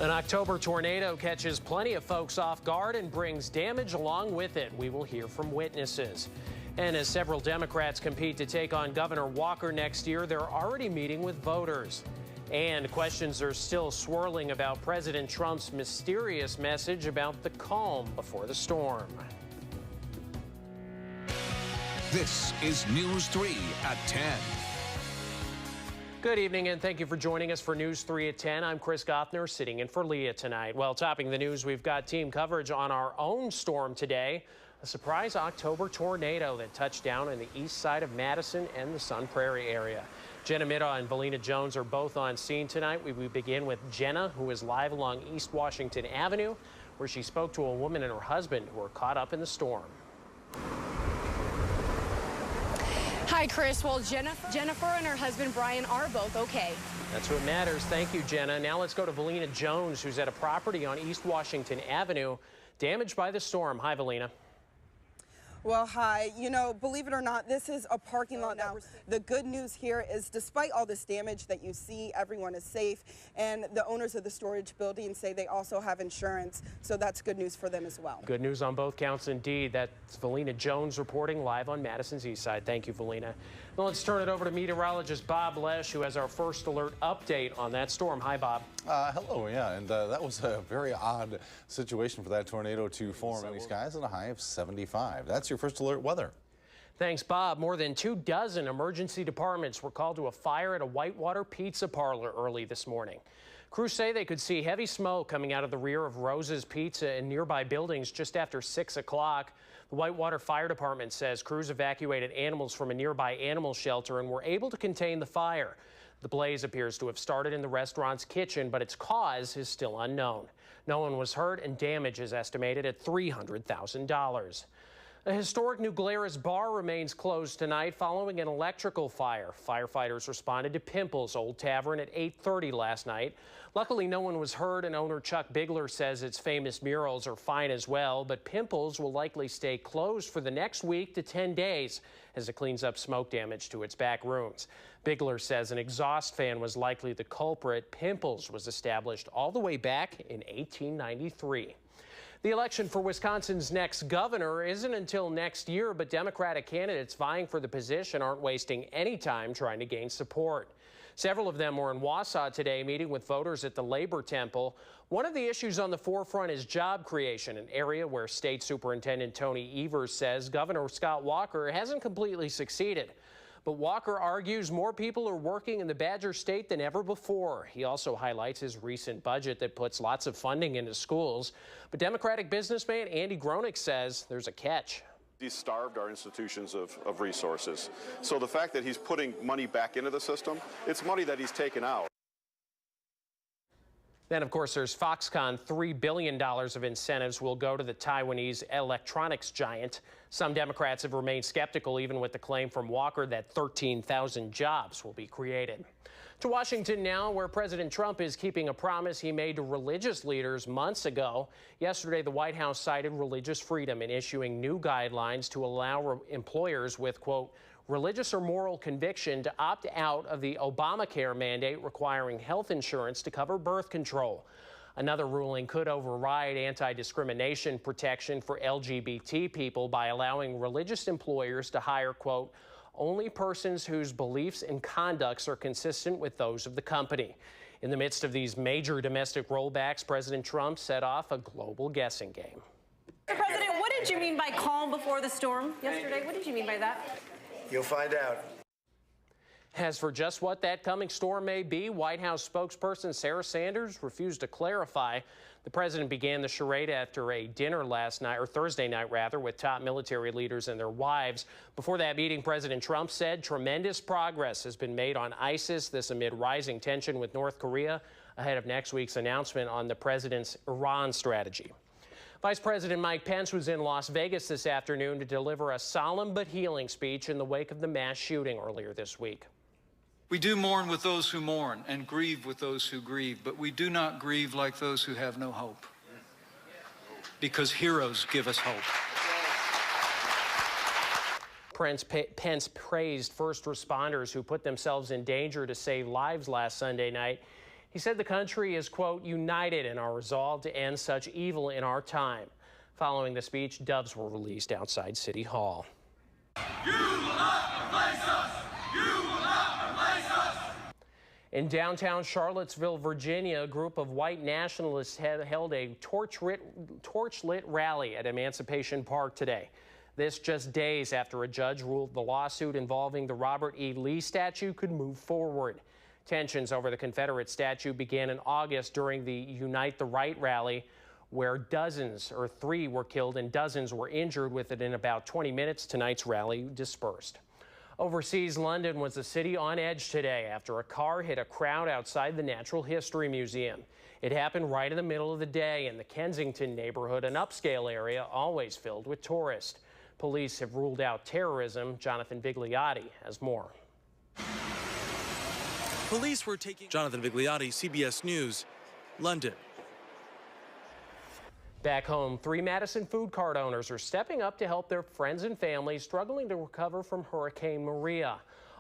An October tornado catches plenty of folks off guard and brings damage along with it. We will hear from witnesses. And as several Democrats compete to take on Governor Walker next year, they're already meeting with voters. And questions are still swirling about President Trump's mysterious message about the calm before the storm. This is News 3 at 10. Good evening, and thank you for joining us for News 3 at 10. I'm Chris Goffner, sitting in for Leah tonight. Well, topping the news, we've got team coverage on our own storm today. A surprise October tornado that touched down on the east side of Madison and the Sun Prairie area. Jenna Middaugh and Valina Jones are both on scene tonight. We begin with Jenna, who is live along East Washington Avenue, where she spoke to a woman and her husband who were caught up in the storm. Hi, Chris. Well, Jennifer and her husband, Brian, are both okay. That's what matters. Thank you, Jenna. Now let's go to Valina Jones, who's at a property on East Washington Avenue, damaged by the storm. Hi, Valina. Well, hi. You know, believe it or not, this is a parking lot now. The good news here is despite all this damage that you see, everyone is safe. And the owners of the storage building say they also have insurance. So that's good news for them as well. Good news on both counts indeed. That's Valina Jones reporting live on Madison's east side. Thank you, Valina. Now let's turn it over to meteorologist Bob Lesh, who has our first alert update on that storm. Hi, Bob. Hello, yeah, and that was a very odd situation for that tornado to form in the skies at a high of 75. That's your first alert weather. Thanks, Bob. More than 24 emergency departments were called to a fire at a Whitewater pizza parlor early this morning. Crews say they could see heavy smoke coming out of the rear of Rose's Pizza and nearby buildings just after 6 o'clock. The Whitewater Fire Department says crews evacuated animals from a nearby animal shelter and were able to contain the fire. The blaze appears to have started in the restaurant's kitchen, but its cause is still unknown. No one was hurt, and damage is estimated at $300,000. A historic New Glarus bar remains closed tonight following an electrical fire. Firefighters responded to Pimple's Old Tavern at 8:30 last night. Luckily, no one was hurt, and owner Chuck Bigler says its famous murals are fine as well, but Pimple's will likely stay closed for the next week to 10 days as it cleans up smoke damage to its back rooms. Bigler says an exhaust fan was likely the culprit. Pimple's was established all the way back in 1893. The election for Wisconsin's next governor isn't until next year, but Democratic candidates vying for the position aren't wasting any time trying to gain support. Several of them were in Wausau today meeting with voters at the Labor Temple. One of the issues on the forefront is job creation, an area where State Superintendent Tony Evers says Governor Scott Walker hasn't completely succeeded. But Walker argues more people are working in the Badger State than ever before. He also highlights his recent budget that puts lots of funding into schools. But Democratic businessman Andy Gronick says there's a catch. He's starved our institutions of resources. So the fact that he's putting money back into the system, it's money that he's taken out. Then, of course, there's Foxconn. $3 billion of incentives will go to the Taiwanese electronics giant. Some Democrats have remained skeptical, even with the claim from Walker that 13,000 jobs will be created. To Washington now, where President Trump is keeping a promise he made to religious leaders months ago. Yesterday, the White House cited religious freedom in issuing new guidelines to allow employers with, quote, religious or moral conviction to opt out of the Obamacare mandate requiring health insurance to cover birth control. Another ruling could override anti-discrimination protection for LGBT people by allowing religious employers to hire, quote, only persons whose beliefs and conducts are consistent with those of the company. In the midst of these major domestic rollbacks, President Trump set off a global guessing game. Mr. President, what did you mean by calm before the storm yesterday? What did you mean by that? You'll find out. As for just what that coming storm may be, White House spokesperson Sarah Sanders refused to clarify. The president began the charade after a dinner last night, or Thursday night rather, with top military leaders and their wives. Before that meeting, President Trump said tremendous progress has been made on ISIS, this amid rising tension with North Korea ahead of next week's announcement on the president's Iran strategy. Vice President Mike Pence was in Las Vegas this afternoon to deliver a solemn but healing speech in the wake of the mass shooting earlier this week. We do mourn with those who mourn and grieve with those who grieve, but we do not grieve like those who have no hope, because heroes give us hope. Pence praised first responders who put themselves in danger to save lives last Sunday night. He said the country is, quote, united in our resolve to end such evil in our time. Following the speech, doves were released outside City Hall. You will not replace us! You will not replace us! In downtown Charlottesville, Virginia, a group of white nationalists held a torch-lit rally at Emancipation Park today. This just days after a judge ruled the lawsuit involving the Robert E. Lee statue could move forward. Tensions over the Confederate statue began in August during the Unite the Right rally, where three were killed and dozens were injured. Within about 20 minutes, tonight's rally dispersed. Overseas, London was a city on edge today after a car hit a crowd outside the Natural History Museum. It happened right in the middle of the day in the Kensington neighborhood, an upscale area always filled with tourists. Police have ruled out terrorism. Jonathan Vigliotti has more. Police were taking Jonathan Vigliotti, CBS News, London. Back home, 3 Madison food cart owners are stepping up to help their friends and family struggling to recover from Hurricane Maria.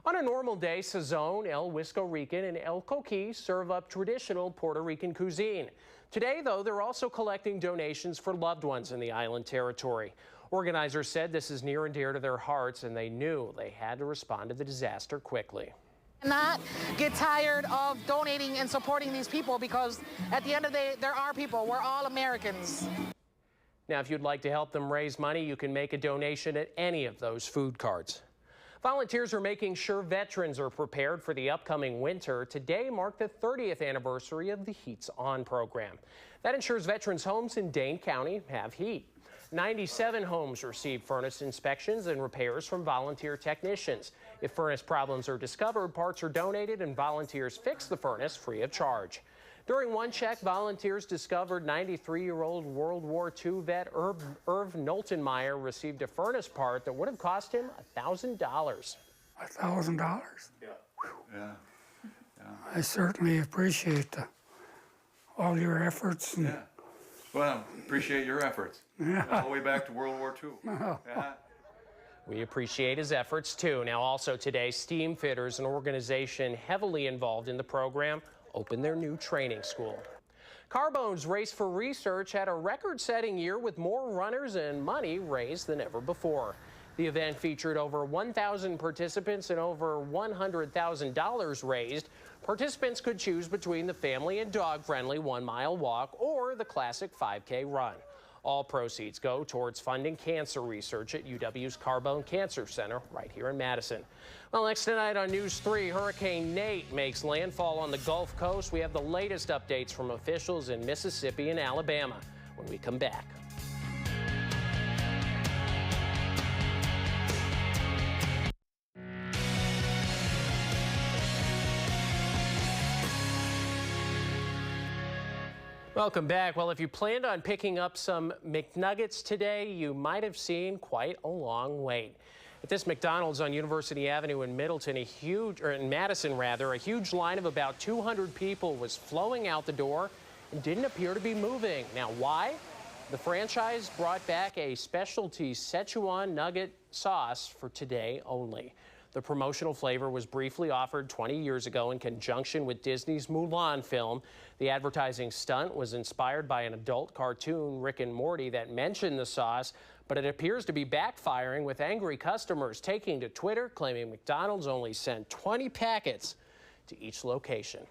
On a normal day, Sazón, El Whisco Rican, and El Coquí serve up traditional Puerto Rican cuisine. Today, though, they're also collecting donations for loved ones in the island territory. Organizers said this is near and dear to their hearts, and they knew they had to respond to the disaster quickly. Not get tired of donating and supporting these people, because at the end of the day, there are people. We're all Americans. Now, if you'd like to help them raise money, you can make a donation at any of those food carts. Volunteers are making sure veterans are prepared for the upcoming winter. Today marked the 30th anniversary of the Heat's On program. That ensures veterans' homes in Dane County have heat. 97 homes received furnace inspections and repairs from volunteer technicians. If furnace problems are discovered, parts are donated and volunteers fix the furnace free of charge. During one check, volunteers discovered 93-year-old World War II vet Irv Knoltenmeyer received a furnace part that would have cost him $1,000. $1,000? Yeah. Yeah. I certainly appreciate all your efforts. And Well, appreciate your efforts. All the way back to World War II. Yeah. We appreciate his efforts, too. Now, also today, Steam Fitters, an organization heavily involved in the program, opened their new training school. Carbone's Race for Research had a record-setting year with more runners and money raised than ever before. The event featured over 1,000 participants and over $100,000 raised. Participants could choose between the family and dog-friendly 1-mile walk or the classic 5K run. All proceeds go towards funding cancer research at UW's Carbone Cancer Center right here in Madison. Well, next tonight on News 3, Hurricane Nate makes landfall on the Gulf Coast. We have the latest updates from officials in Mississippi and Alabama when we come back. Welcome back. Well, if you planned on picking up some McNuggets today, you might have seen quite a long wait. At this McDonald's on University Avenue in Madison, a huge line of about 200 people was flowing out the door and didn't appear to be moving. Now, why? The franchise brought back a specialty Szechuan nugget sauce for today only. The promotional flavor was briefly offered 20 years ago in conjunction with Disney's Mulan film. The advertising stunt was inspired by an adult cartoon, Rick and Morty, that mentioned the sauce, but it appears to be backfiring, with angry customers taking to Twitter claiming McDonald's only sent 20 packets to each location.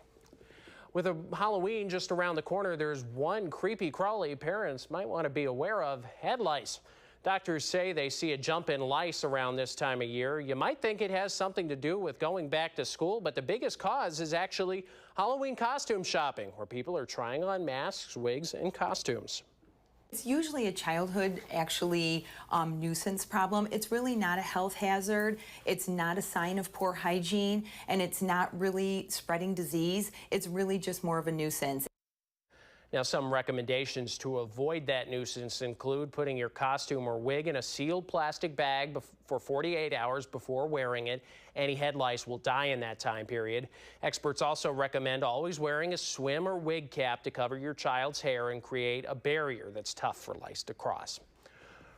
With a Halloween just around the corner, there's one creepy crawly parents might want to be aware of: head lice. Doctors say they see a jump in lice around this time of year. You might think it has something to do with going back to school, but the biggest cause is actually Halloween costume shopping, where people are trying on masks, wigs, and costumes. It's usually a childhood, nuisance problem. It's really not a health hazard. It's not a sign of poor hygiene, and it's not really spreading disease. It's really just more of a nuisance. Now, some recommendations to avoid that nuisance include putting your costume or wig in a sealed plastic bag for 48 hours before wearing it. Any head lice will die in that time period. Experts also recommend always wearing a swim or wig cap to cover your child's hair and create a barrier that's tough for lice to cross.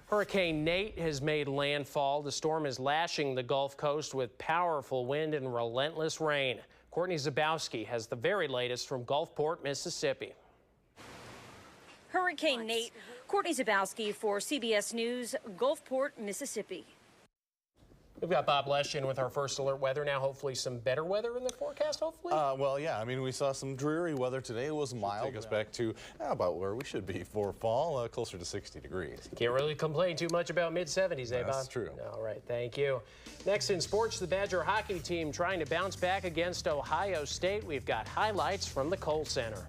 Hurricane Nate has made landfall. The storm is lashing the Gulf Coast with powerful wind and relentless rain. Courtney Zabowski has the very latest from Gulfport, Mississippi. Hurricane Nate. Courtney Zabowski for CBS News, Gulfport, Mississippi. We've got Bob Leschen with our first alert weather now. Hopefully some better weather in the forecast, hopefully? Well, yeah. I mean, we saw some dreary weather today. It was mild. Take us back to about where we should be for fall, closer to 60 degrees. Can't really complain too much about mid-70s, eh, Bob? That's true. All right, thank you. Next in sports, the Badger hockey team trying to bounce back against Ohio State. We've got highlights from the Kohl Center.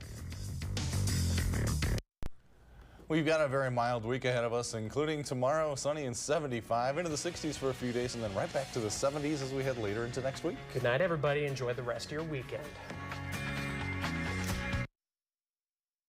We've got a very mild week ahead of us, including tomorrow, sunny and 75, into the 60s for a few days, and then right back to the 70s as we head later into next week. Good night, everybody. Enjoy the rest of your weekend.